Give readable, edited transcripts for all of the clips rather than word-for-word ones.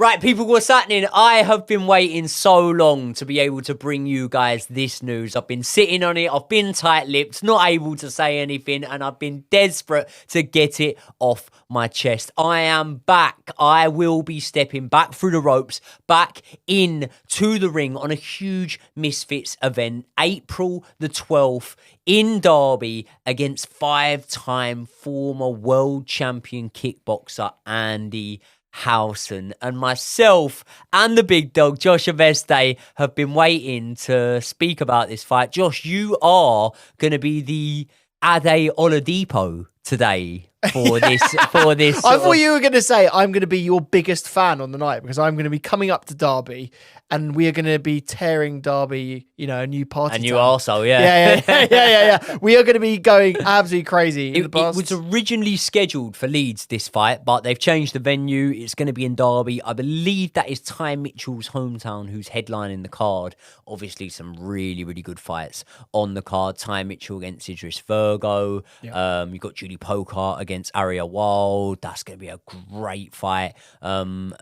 Right, people, what's happening? I have been waiting so long to be able to bring you guys this news. I've been sitting on it. I've been tight-lipped, not able to say anything, and I've been desperate to get it off my chest. I am back. I will be stepping back through the ropes, back into the ring on a huge Misfits event, April the 12th in Derby against five-time former world champion kickboxer Andy Howson, and myself and the big dog Josh Aveste have been waiting to speak about this fight. Josh, you are going to be the Ade Oladipo today for this. I thought you were going to say I'm going to be your biggest fan on the night because I'm going to be coming up to Derby and we are going to be tearing Derby, a new party. And you also, yeah. We are going to be going absolutely crazy. It was originally scheduled for Leeds, this fight, but they've changed the venue. It's going to be in Derby. I believe that is Ty Mitchell's hometown who's headlining the card. Obviously, some really, really good fights on the card. Ty Mitchell against Idris Virgo. Yeah. You've got Julie Pokart against Aria Wild. That's going to be a great fight. And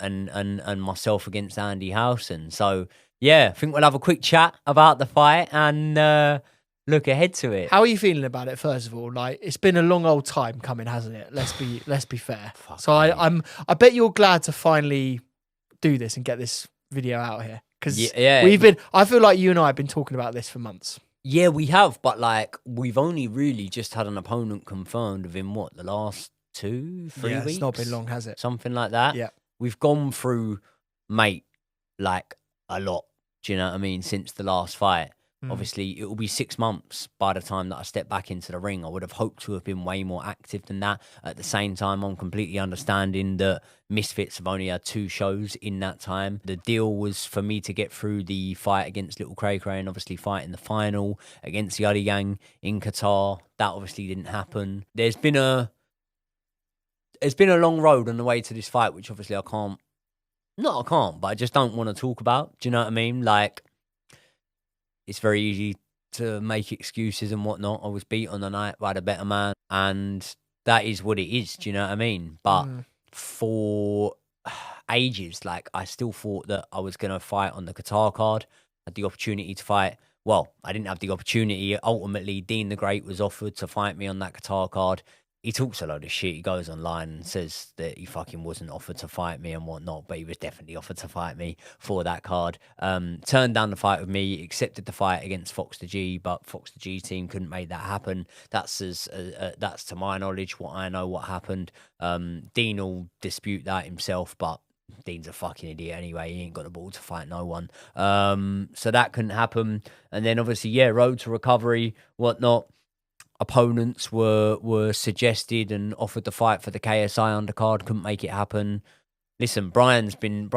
myself against Andy Howson. So, yeah, I think we'll have a quick chat about the fight and look ahead to it. How are you feeling about it, first of all? Like, it's been a long old time coming, hasn't it? Let's be fair. So I bet you're glad to finally do this and get this video out here. Because I feel like you and I have been talking about this for months. Yeah, we have, but we've only really just had an opponent confirmed within the last 2-3 weeks? It's not been long, has it? Something like that. Yeah. We've gone through, mate, a lot, do you know what I mean, since the last fight. Obviously, it will be 6 months by the time that I step back into the ring. I would have hoped to have been way more active than that. At the same time, I'm completely understanding that Misfits have only had 2 shows in that time. The deal was for me to get through the fight against Little Cracra and obviously fight in the final against the Adi Gang in Qatar. That obviously didn't happen. There's been a long road on the way to this fight, which obviously I can't, but I just don't want to talk about. Do you know what I mean? It's very easy to make excuses and whatnot. I was beat on the night by the better man, and that is what it is. Do you know what I mean? But for ages, I still thought that I was going to fight on the Qatar card. I had the opportunity to fight. Well, I didn't have the opportunity. Ultimately, Dean the Great was offered to fight me on that Qatar card. He talks a load of shit. He goes online and says that he fucking wasn't offered to fight me and whatnot, but he was definitely offered to fight me for that card. Turned down the fight with me, accepted the fight against Fox the G, but Fox the G team couldn't make that happen. That's that's to my knowledge what I know what happened. Dean will dispute that himself, but Dean's a fucking idiot anyway. He ain't got the ball to fight no one. So that couldn't happen. And then obviously, road to recovery, whatnot. Opponents were suggested and offered the fight for the KSI undercard, couldn't make it happen. Listen, Brian's been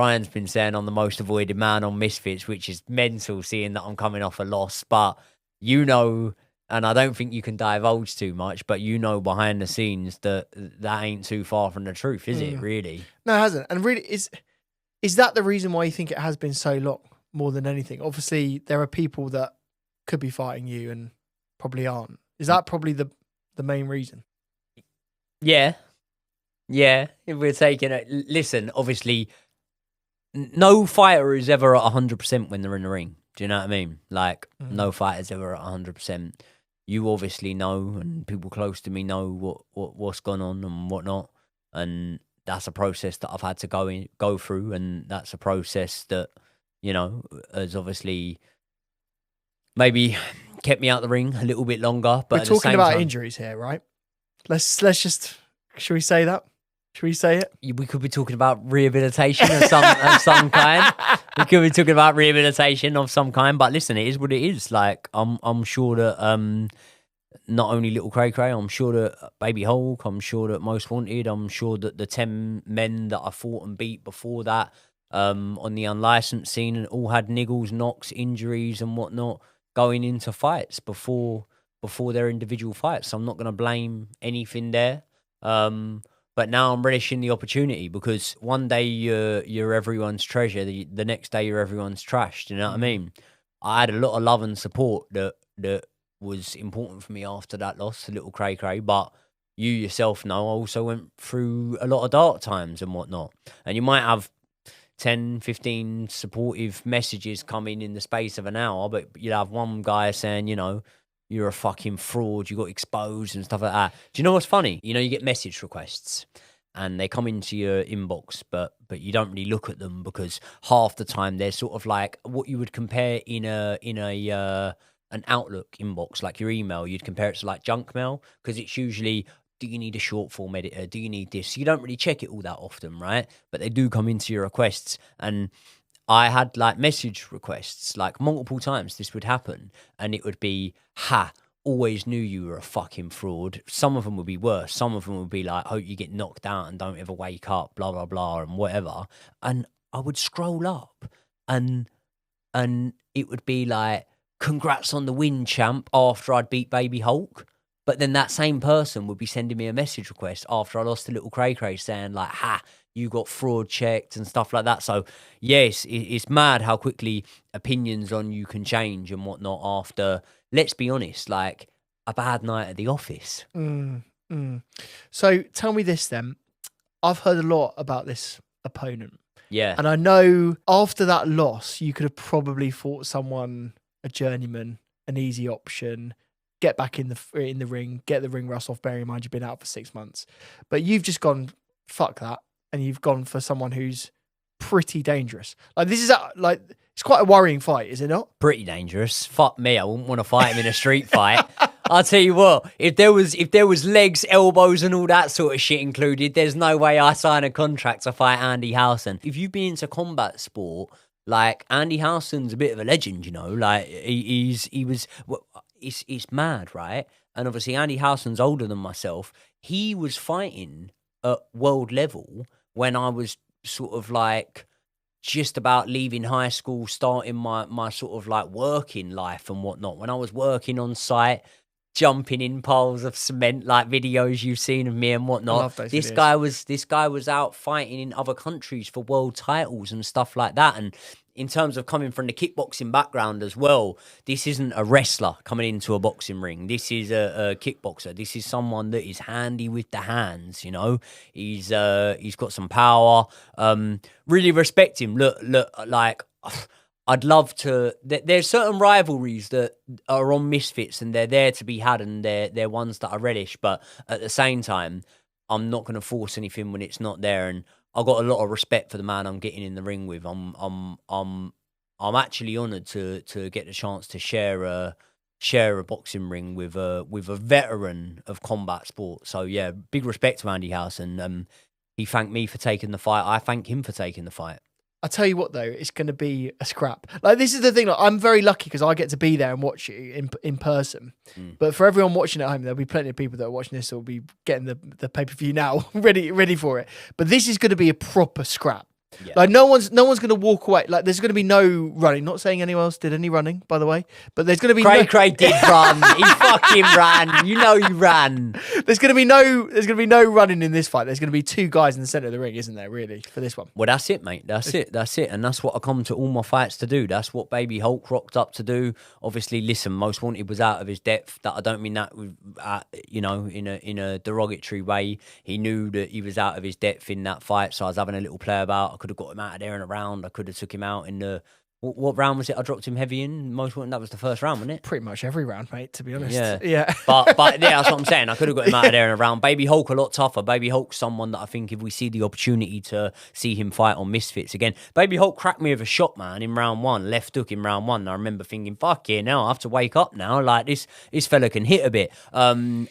saying I'm the most avoided man on Misfits, which is mental, seeing that I'm coming off a loss. But and I don't think you can divulge too much, but behind the scenes that ain't too far from the truth, is it? Really? No, it hasn't. And really, is that the reason why you think it has been so long? More than anything, obviously there are people that could be fighting you and probably aren't. Is that probably the main reason? Yeah. If we're taking it... Listen, obviously, no fighter is ever at 100% when they're in the ring. Do you know what I mean? No fighter's ever at 100%. You obviously know, and people close to me know what's gone on and whatnot. And that's a process that I've had to go through, and that's a process that, has obviously maybe kept me out the ring a little bit longer. But we're talking about injuries here, right? Let's just, should we say that? Should we say it? We could be talking about rehabilitation of some kind. We could be talking about rehabilitation of some kind. But listen, it is what it is. I'm sure that not only Little Cray, I'm sure that Baby Hulk, I'm sure that Most Wanted, I'm sure that the 10 men that I fought and beat before that on the unlicensed scene and all had niggles, knocks, injuries and whatnot going into fights before their individual fights. So I'm not going to blame anything there. But now I'm relishing the opportunity because one day you're everyone's treasure. The next day you're everyone's trash. Do you know what I mean? I had a lot of love and support that was important for me after that loss to Little Cray. But you yourself know I also went through a lot of dark times and whatnot. And you might have 10, 15 supportive messages coming in the space of an hour, but you'll have one guy saying, you know, you're a fucking fraud, you got exposed and stuff like that. Do you know what's funny? You know, you get message requests and they come into your inbox, but you don't really look at them because half the time they're sort of like what you would compare in an Outlook inbox, like your email, you'd compare it to like junk mail, because it's usually, do you need a short form editor? Do you need this? You don't really check it all that often, right? But they do come into your requests. And I had like message requests, like multiple times this would happen. And it would be, always knew you were a fucking fraud. Some of them would be worse. Some of them would be like, hope you get knocked out and don't ever wake up, blah, blah, blah, and whatever. And I would scroll up and it would be like, congrats on the win, champ, after I'd beat Baby Hulk. But then that same person would be sending me a message request after I lost to Little Cracra saying like, you got fraud checked and stuff like that. So yes, it's mad how quickly opinions on you can change and whatnot after, let's be honest, like a bad night at the office. So tell me this then. I've heard a lot about this opponent. Yeah. And I know after that loss, you could have probably fought someone, a journeyman, an easy option, get back in the ring, get the ring rust off, bearing in mind you've been out for 6 months. But you've just gone, fuck that. And you've gone for someone who's pretty dangerous. Like this is like, it's quite a worrying fight, is it not? Pretty dangerous. Fuck me, I wouldn't want to fight him in a street fight. I'll tell you what, if there was legs, elbows and all that sort of shit included, there's no way I sign a contract to fight Andy Howson. If you've been into combat sport, like Andy Howson's a bit of a legend, you know, like it's mad, right? And obviously Andy Howson's older than myself. He was fighting at world level when I was sort of like just about leaving high school, starting my sort of like working life and whatnot. When I was working on site, jumping in piles of cement, like videos you've seen of me and whatnot. I love those this videos. this guy was out fighting in other countries for world titles and stuff like that. And in terms of coming from the kickboxing background as well, this isn't a wrestler coming into a boxing ring. This is a kickboxer. This is someone that is handy with the hands, you know. He's got some power. Really respect him. Look, like I'd love to. There's certain rivalries that are on Misfits and they're there to be had and they're ones that I relish. But at the same time, I'm not going to force anything when it's not there. And I've got a lot of respect for the man I'm getting in the ring with. I'm actually honoured to get the chance to share a boxing ring with a veteran of combat sport. So yeah, big respect to Andy Howson. He thanked me for taking the fight. I thank him for taking the fight. I'll tell you what though, it's going to be a scrap. Like this is the thing. Like, I'm very lucky because I get to be there and watch you in person. But for everyone watching at home, there'll be plenty of people that are watching this that will be getting the pay-per-view now, ready for it. But this is going to be a proper scrap. Yeah. Like no one's going to walk away. Like there's going to be no running. Not saying anyone else did any running, by the way. But there's going to be Cracra did run. He fucking ran. You know he ran. There's going to be no running in this fight. There's going to be two guys in the center of the ring, isn't there? Really, for this one. Well, that's it, mate. That's it. And that's what I come to all my fights to do. That's what Baby Hulk rocked up to do. Obviously, listen, Most Wanted was out of his depth. That I don't mean that, in a derogatory way. He knew that he was out of his depth in that fight. So I was having a little play about. I could have got him out of there in a round. I could have took him out in the... What round was it? I dropped him heavy in. Most Wanted, that was the first round, wasn't it? Pretty much every round, mate, to be honest. Yeah. But yeah, that's what I'm saying. I could have got him out of there in a round. Baby Hulk, a lot tougher. Baby Hulk's someone that I think if we see the opportunity to see him fight on Misfits again. Baby Hulk cracked me with a shot, man, in round one. Left hook in round one. And I remember thinking, fuck yeah, now I have to wake up now. Like, this fella can hit a bit. And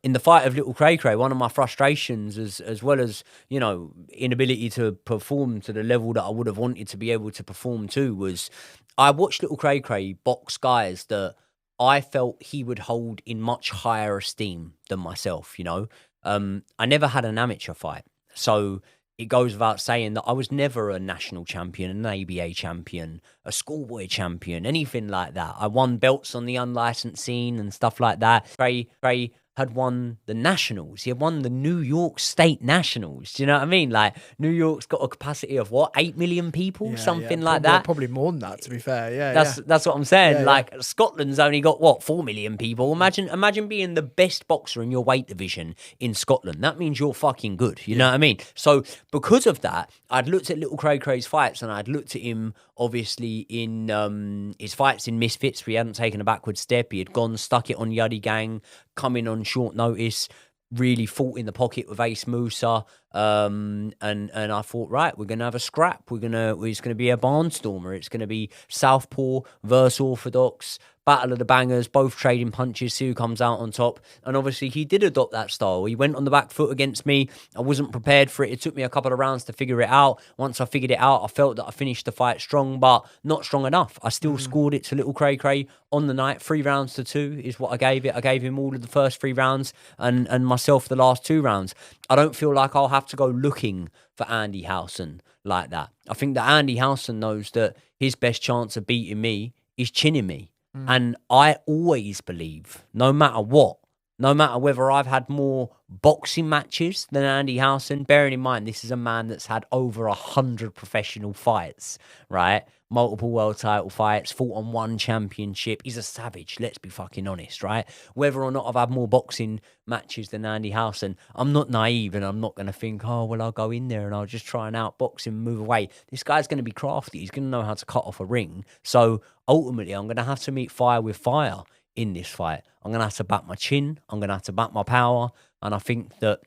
in the fight of Little Cracra, one of my frustrations, as well as, you know, inability to perform to the level that I would have wanted to be able to perform to, was I watched Little Cracra box guys that I felt he would hold in much higher esteem than myself, you know. I never had an amateur fight. So it goes without saying that I was never a national champion, an ABA champion, a schoolboy champion, anything like that. I won belts on the unlicensed scene and stuff like that. Cray had won the Nationals. He had won the New York State Nationals. Do you know what I mean? Like, New York's got a capacity of what, 8 million people, something like that. Probably more than that, to be fair. That's what I'm saying. Yeah, like Scotland's only got what, 4 million people. Imagine being the best boxer in your weight division in Scotland. That means you're fucking good. You know what I mean? So because of that, I'd looked at Little Cracra's fights, and I'd looked at him obviously in his fights in Misfits, where he hadn't taken a backward step. He had gone, stuck it on Yuddy Gang, come in on short notice, really fought in the pocket with Ace Musa, and I thought, right, we're gonna have a scrap. It's gonna be a barnstormer. It's gonna be Southpaw versus Orthodox, battle of the bangers, both trading punches, see who comes out on top. And obviously he did adopt that style. He went on the back foot against me. I wasn't prepared for it. It took me a couple of rounds to figure it out. Once I figured it out, I felt that I finished the fight strong, but not strong enough. I still scored it to Little Cracra on the night. 3-2 is what I gave it. I gave him all of the first 3 rounds and myself the last 2 rounds. I don't feel like I'll have to go looking for Andy Howson like that. I think that Andy Howson knows that his best chance of beating me is chinning me. And I always believe, no matter what, no matter whether I've had more boxing matches than Andy Howson, bearing in mind this is a man that's had over 100 professional fights, right? Multiple world title fights, fought on 1 championship. He's a savage, let's be fucking honest, right? Whether or not I've had more boxing matches than Andy Howson, I'm not naive, and I'm not going to think, oh, well, I'll go in there and I'll just try and outbox him and move away. This guy's going to be crafty. He's going to know how to cut off a ring. So ultimately, I'm going to have to meet fire with fire in this fight. I'm going to have to back my chin. I'm going to have to back my power. And I think that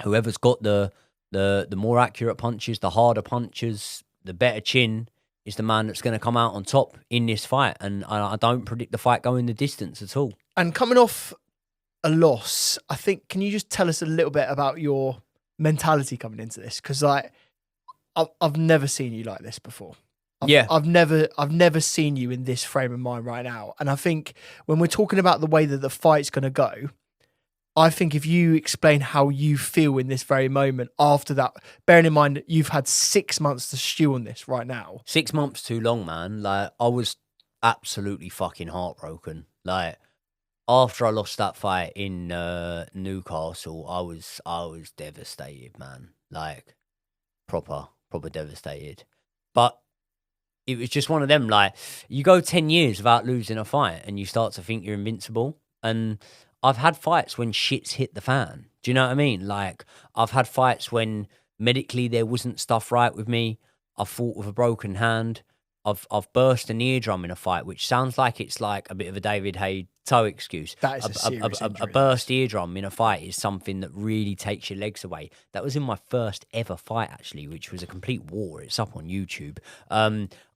whoever's got the more accurate punches, the harder punches, the better chin, is the man that's going to come out on top in this fight. And I don't predict the fight going the distance at all. And coming off a loss, I think, can you just tell us a little bit about your mentality coming into this? Because like, I've never seen you like this before. I've never seen you in this frame of mind right now. And I think when we're talking about the way that the fight's going to go, I think if you explain how you feel in this very moment after that, bearing in mind that you've had 6 months to stew on this right now. 6 months too long, man. Like, I was absolutely fucking heartbroken. Like, after I lost that fight in Newcastle, I was devastated, man. Like, proper devastated. But it was just one of them, like, you go 10 years without losing a fight and you start to think you're invincible. And I've had fights when shit's hit the fan. Do you know what I mean? Like, I've had fights when medically there wasn't stuff right with me. I've fought with a broken hand. I've burst an eardrum in a fight, which sounds like it's like a bit of a David Haye toe excuse. That is a serious injury. A burst eardrum in a fight is something that really takes your legs away. That was in my first ever fight, actually, which was a complete war. It's up on YouTube.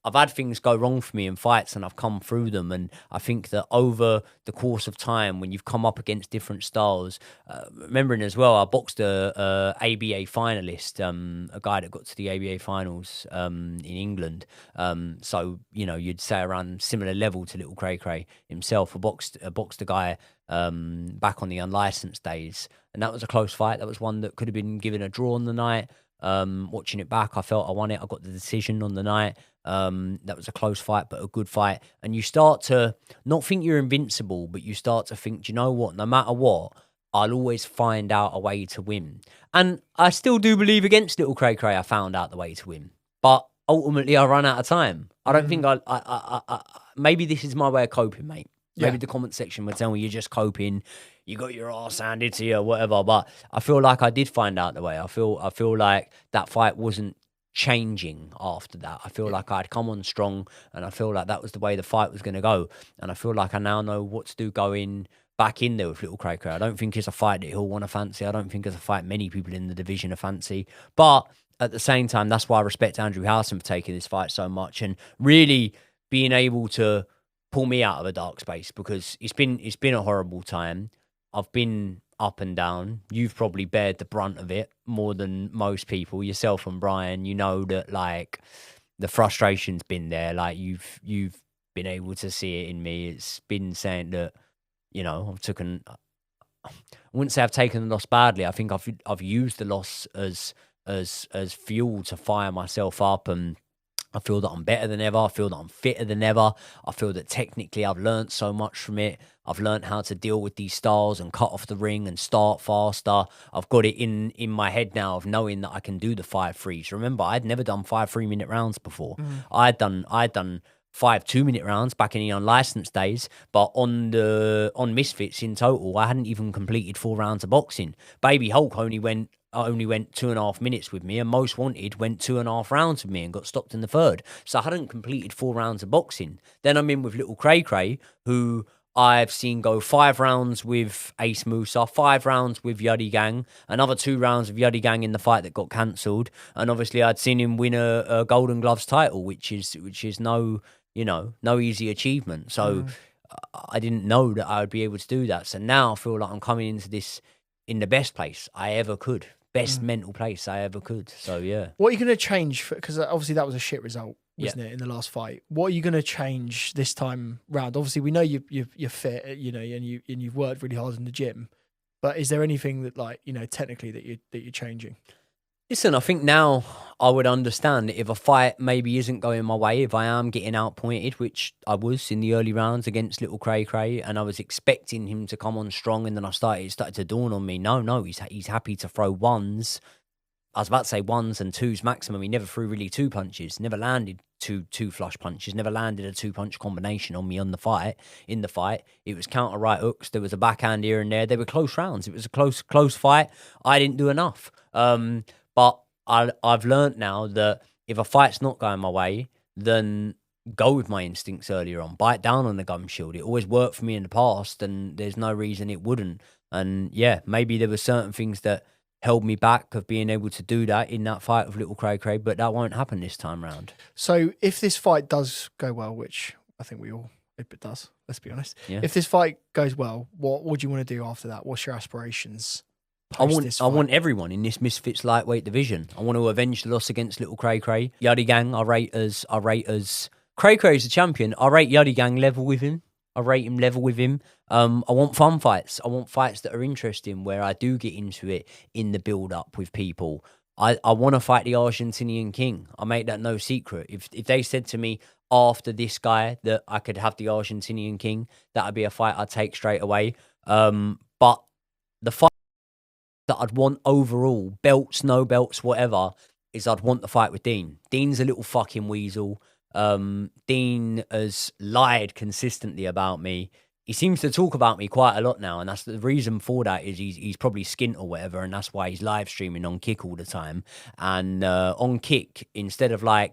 I've had things go wrong for me in fights and I've come through them. And I think that over the course of time, when you've come up against different styles, remembering as well, I boxed a ABA finalist, a guy that got to the ABA finals in England. So, you know, you'd say around similar level to Little Cracra himself. I boxed a guy back on the unlicensed days. And that was a close fight. That was one that could have been given a draw on the night. Watching it back, I felt I won it. I got the decision on the night. That was a close fight, but a good fight. And you start to not think you're invincible, but you start to think, do you know what? No matter what, I'll always find out a way to win. And I still do believe against Little Cracra, I found out the way to win. But ultimately, I ran out of time. I don't think I maybe this is my way of coping, mate. Maybe the comment section would tell me you're just coping. You got your ass handed to you or whatever. But I feel like I did find out the way. I feel like that fight wasn't changing after that. I feel like I'd come on strong, and I feel like that was the way the fight was going to go. And I feel like I now know what to do going back in there with Little Cracra. I don't think it's a fight that he'll want to fancy. I don't think it's a fight many people in the division are fancy. But at the same time, that's why I respect Andrew Howson for taking this fight so much and really being able to pull me out of a dark space, because it's been a horrible time. I've been up and down. You've probably bared the brunt of it more than most people. Yourself and Brian, you know that, like, the frustration's been there. Like, you've been able to see it in me. It's been saying that, you know, I wouldn't say I've taken the loss badly. I think I've used the loss as fuel to fire myself up, and I feel that I'm better than ever. I feel that I'm fitter than ever. I feel that technically I've learned so much from it. I've learned how to deal with these styles and cut off the ring and start faster. I've got it in my head now of knowing that I can do the 5-3s. Remember, I'd never done 5 3-minute rounds before. I'd done 5 2-minute rounds back in the unlicensed days, but on Misfits in total, I hadn't even completed 4 rounds of boxing. Baby Hulk only went 2.5 minutes with me, and Most Wanted went 2.5 rounds with me and got stopped in the 3rd. So I hadn't completed 4 rounds of boxing. Then I'm in with little Cracra, who I've seen go 5 rounds with Ace Musa, 5 rounds with Yuddy Gang, another 2 rounds of Yuddy Gang in the fight that got cancelled, and obviously I'd seen him win a Golden Gloves title, which is no easy achievement. So I didn't know that I would be able to do that. So now I feel like I'm coming into this in the best place I ever could. Best mental place I ever could. So, yeah. What are you going to change? Because obviously that was a shit result, wasn't it, in the last fight? What are you going to change this time round? Obviously, we know you're fit, and you've worked really hard in the gym. But is there anything that, technically that you're changing? Listen, I think now I would understand if a fight maybe isn't going my way, if I am getting outpointed, which I was in the early rounds against little Cracra, and I was expecting him to come on strong, and then it started to dawn on me, no, he's happy to throw ones. I was about to say 1s and 2s maximum. He never threw really 2 punches, never landed two flush punches, never landed a 2-punch combination on me in the fight. It was counter right hooks. There was a backhand here and there. They were close rounds. It was a close fight. I didn't do enough. But I've learned now that if a fight's not going my way, then go with my instincts earlier on. Bite down on the gum shield. It always worked for me in the past, and there's no reason it wouldn't. And yeah, maybe there were certain things that held me back of being able to do that in that fight with little Cracra, but that won't happen this time round. So if this fight does go well, which I think we all hope it does, let's be honest. Yeah. If this fight goes well, what do you want to do after that? What's your aspirations? I want everyone in this Misfits lightweight division. I want to avenge the loss against little Cracra. Yuddy Gang, I rate as Cracra is the champion. I rate Yuddy Gang level with him. I rate him level with him. I want fun fights. I want fights that are interesting, where I do get into it in the build-up with people. I want to fight the Argentinian King. I make that no secret. If they said to me after this guy that I could have the Argentinian King, that would be a fight I'd take straight away. But the fight that I'd want overall, belts, no belts, whatever, is I'd want the fight with Dean. Dean's a little fucking weasel. Dean has lied consistently about me. He seems to talk about me quite a lot now, and that's the reason for that is he's probably skint or whatever, and that's why he's live streaming on Kick all the time. And on Kick, instead of on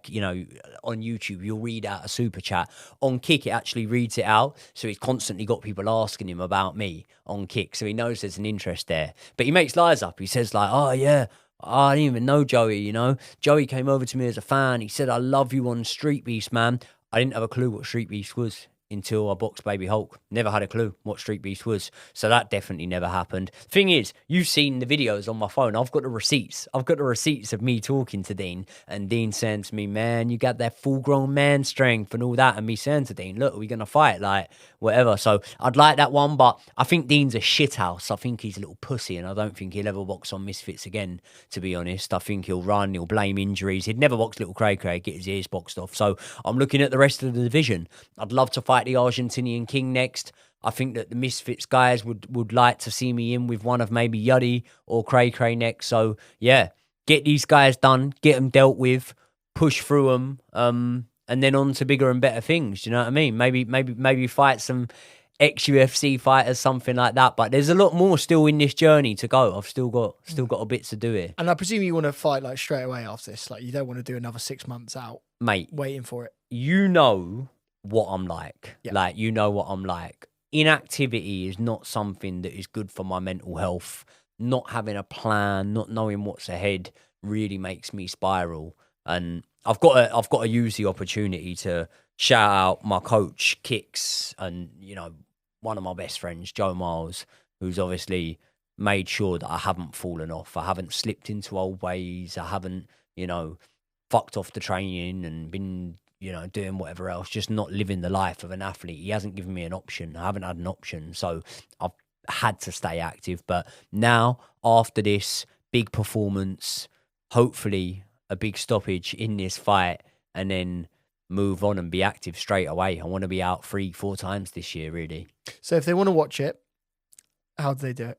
YouTube, you'll read out a super chat. On Kick, it actually reads it out, so he's constantly got people asking him about me on Kick, so he knows there's an interest there. But he makes lies up. He says oh yeah, I didn't even know Joey, Joey came over to me as a fan. He said, I love you on Street Beast, man. I didn't have a clue what Street Beast was until I boxed Baby Hulk. Never had a clue what Street Beast was. So that definitely never happened. Thing is, you've seen the videos on my phone. I've got the receipts. I've got the receipts of me talking to Dean, and Dean saying to me, man, you got that full-grown man strength and all that, and me saying to Dean, look, are we going to fight? Whatever. So I'd like that one, but I think Dean's a shithouse. I think he's a little pussy, and I don't think he'll ever box on Misfits again, to be honest. I think he'll run, he'll blame injuries. He'd never box little Cracra, get his ears boxed off. So I'm looking at the rest of the division. I'd love to fight the Argentinian King next. I think that the Misfits guys would like to see me in with one of maybe Yuddy or Cracra next. So yeah, get these guys done, get them dealt with, push through them, and then on to bigger and better things. Do you know what I mean? Maybe fight some ex-UFC fighters, something like that. But there's a lot more still in this journey to go. I've still got a bit to do here. And I presume you want to fight straight away after this. You don't want to do another 6 months out, mate, waiting for it. You know what I'm like. Yeah. You know what I'm like. Inactivity is not something that is good for my mental health. Not having a plan, not knowing what's ahead really makes me spiral. And I've got to use the opportunity to shout out my coach, Kicks, and one of my best friends, Joe Miles, who's obviously made sure that I haven't fallen off. I haven't slipped into old ways. I haven't, fucked off the training and been doing whatever else, just not living the life of an athlete. He hasn't given me an option. I haven't had an option. So I've had to stay active. But now, after this big performance, hopefully a big stoppage in this fight, and then move on and be active straight away. I want to be out 3-4 times this year, really. So if they want to watch it, how do they do it?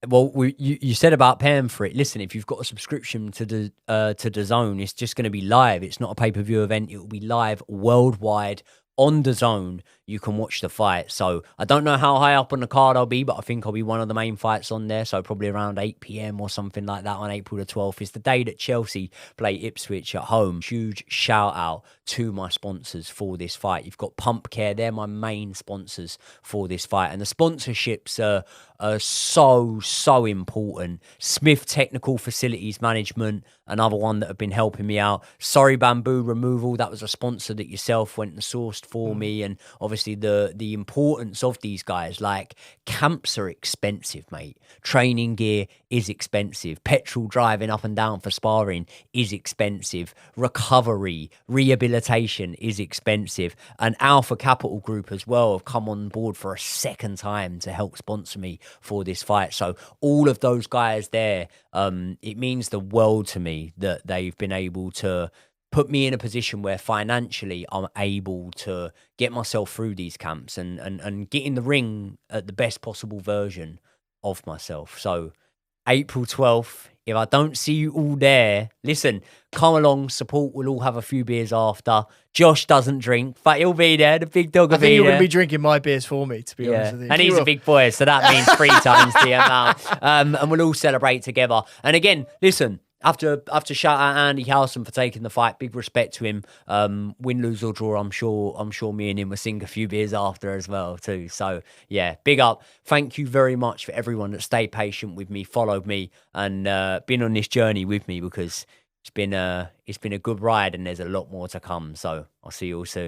Well, you said about paying for it. Listen, if you've got a subscription to the DAZN, it's just going to be live. It's not a pay-per-view event. It will be live worldwide on DAZN. You can watch the fight. So I don't know how high up on the card I'll be, but I think I'll be one of the main fights on there. So probably around 8 p.m. or something like that on April the 12th. It's the day that Chelsea play Ipswich at home. Huge shout out to my sponsors for this fight. You've got Pump Care. They're my main sponsors for this fight. And the sponsorships are so important. Smith Technical Facilities Management, another one that have been helping me out. Sorry Bamboo Removal, that was a sponsor that yourself went and sourced for me. And obviously the importance of these guys, like camps are expensive, mate. Training gear is expensive. Petrol driving up and down for sparring is expensive. Recovery, rehabilitation is expensive. And Alpha Capital Group as well have come on board for a second time to help sponsor me for this fight. So all of those guys there, it means the world to me that they've been able to put me in a position where financially I'm able to get myself through these camps and get in the ring at the best possible version of myself. So April 12th, if I don't see you all there, listen, come along, support. We'll all have a few beers after. Josh doesn't drink, but he'll be there. The big dog will be there. I think you're going to be drinking my beers for me, to be honest with you. And he's a big boy, so that means 3 times the amount. And we'll all celebrate together. And again, listen, I have to shout out Andy Howson for taking the fight. Big respect to him. Win, lose or draw, I'm sure me and him will sing a few beers after as well too. So yeah, big up. Thank you very much for everyone that stayed patient with me, followed me, and been on this journey with me, because it's been a good ride and there's a lot more to come. So I'll see you all soon.